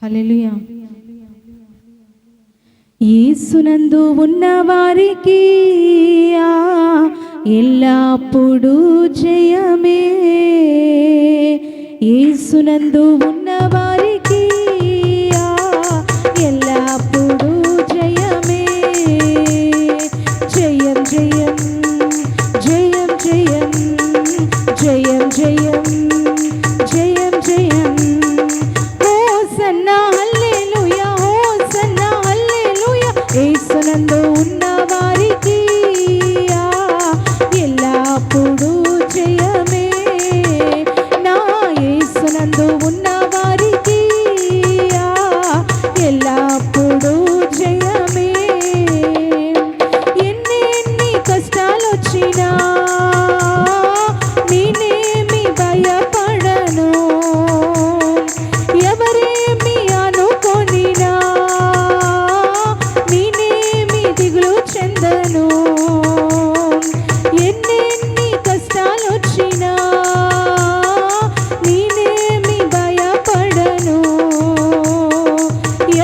హల్లెలూయా. యేసునందు ఉన్న వారికి ఎల్లప్పుడూ జయమే. యేసునందు ఉన్న వారికి ఎల్లప్పుడూ జయమే. జయం జయం జయం జయం జయం జయం జయం జయం. హోసన్నా హల్లెలూయా, హోసన్నా హల్లెలూయా. యేసునందు ఉన్న వారికి ఎల్లప్పుడూ జయమే. నా యేసునందు ఉన్న వారికి ఎల్లప్పుడూ జయమే. ఎన్ని కష్టాలు వచ్చినా నేనేమి భయపడను, ఎవరేమి అనుకొనినా నేనేమి దిగులు చెందను. ఎన్ని కష్టాలు వచ్చినా నేనేమి భయపడను,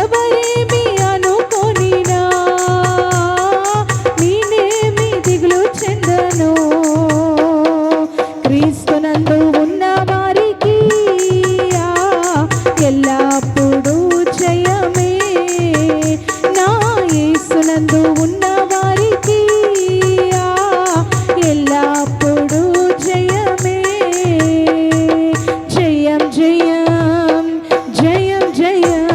ఎవరేమి అనుకొనినా నేనేమి దిగులు చెందను. క్రీస్తునందు ఉన్న వారికి ఎల్లప్పుడూ జయమే. నా యేసునందు ఉన్న వారికి ఎల్లప్పుడూ జయమే. జయం జయం జయం జయం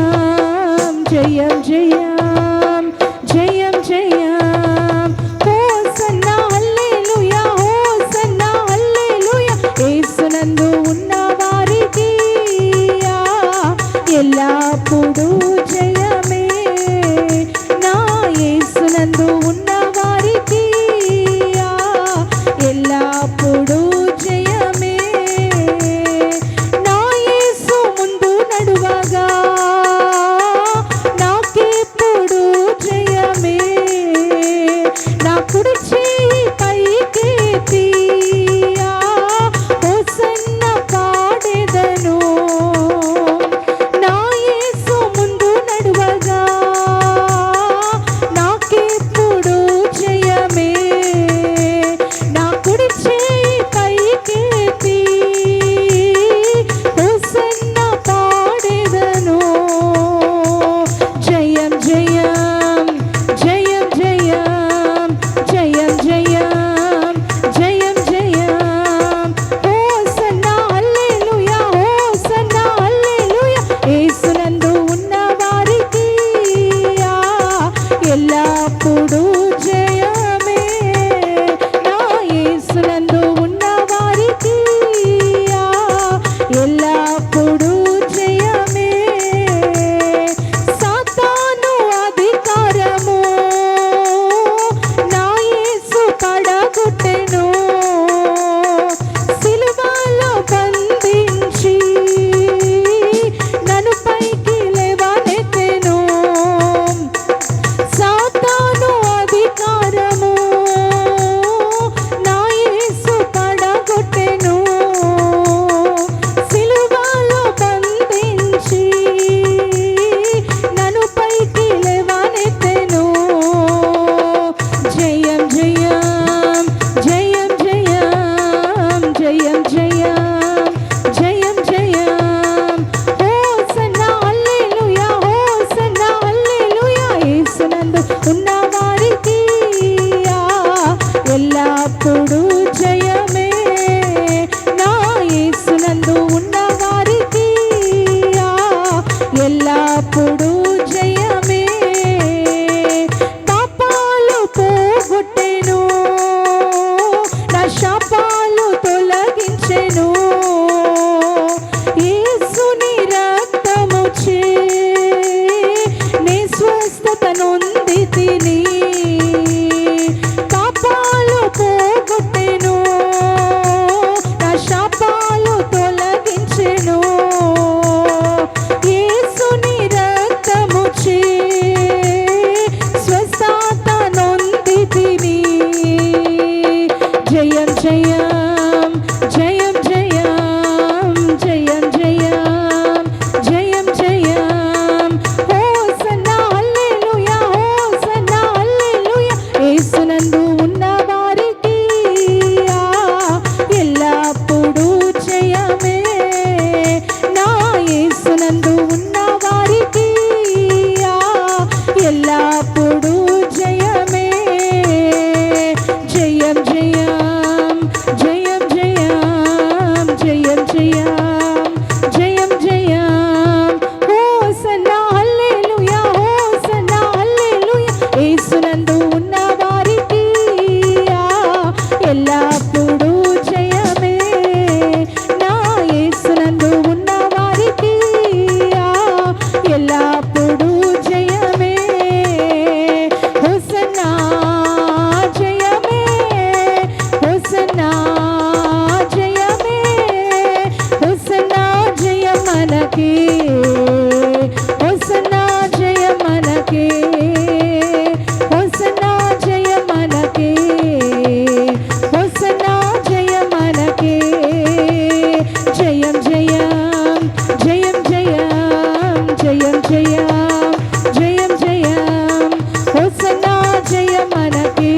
జయం జయం జయం జయం. హోసన్నా హల్లెలూయా, హోసన్నా హల్లెలూయా. యేసునందు ఉన్న వారికి ఎల్లప్పుడూ జయమే. నా యేసునందు ఉన్న వారికి ఎల్లప్పుడూ జయమే. నా యేసు ముందు నడువగా నాకెప్పుడు జయమే. నా కుడి చేయి పైకెత్తి హోసన్నా పాడెదను. నా యేసు ముందు నడువగా నాకెప్పుడు జయమే. నా కుడి చేయి పైకెత్తి హోసన్నా పాడెదను. జయం జయం జయం జయం జయం జయం జయం జయం. హోసన్నా హల్లెలూయా, హోసన్నా హల్లెలూయా. యేసునందు ఉన్న వారికి ఎల్లప్పుడూ జయమే. నా యేసునందు ఉన్న వారికి ఎల్లప్పుడూ జయమే. సాతాను అధికారము నా యేసు పడగొట్టెను. సిలువలో బంధించి నన్ను పైకి లేవనెత్తెను. సాతాను అధికారము నా యేసు పడగొట్టెను. సిలువలో బంధించి నన్ను పైకి లేవనెత్తెను. జయం జయం జయం జయం జయం జయం జయం జయం. హోసన్నా హల్లెలూయా, హోసన్నా హల్లెలూయా. యేసునందు ఉన్న వారికి ఎల్లప్పుడూ జయమే. నా యేసునందు ఉన్న వారికి ఎల్లప్పుడూ జయమే. పాపాలు పోగొట్టెను, నా శాపాలు తొలగించెను. యేసుని రక్తముచే నే స్వస్థత నొందితిని. పాపాలు పోగొట్టెను, నా శాపాలు తొలగించెను. యేసుని రక్తముచే యేసునందు ఉన్న వారికి ఎల్లప్పుడూ జయమే. జయం జయం జయం జయం జయం జయం జయం జయం. హోసన్నా హల్లెలూయా, హోసన్నా హల్లెలూయా. యేసునందు ఉన్న వారికి ఎల్లప్పుడూ జయమే. నా యేసునందు ఉన్న వారికి ఎల్లప్పుడూ జయమే. హోసన్నా జయమే, హోసన్నా జయమే, హోసన్నా జయ మనకి, హోసన్నా జయ మనకి, హోసన్నా జయ మనకి, హోసన్నా జయ మనకి. జయం జయం జయం జయం జయం జయం జయం జయం. హోసన్నా జయ మనకి,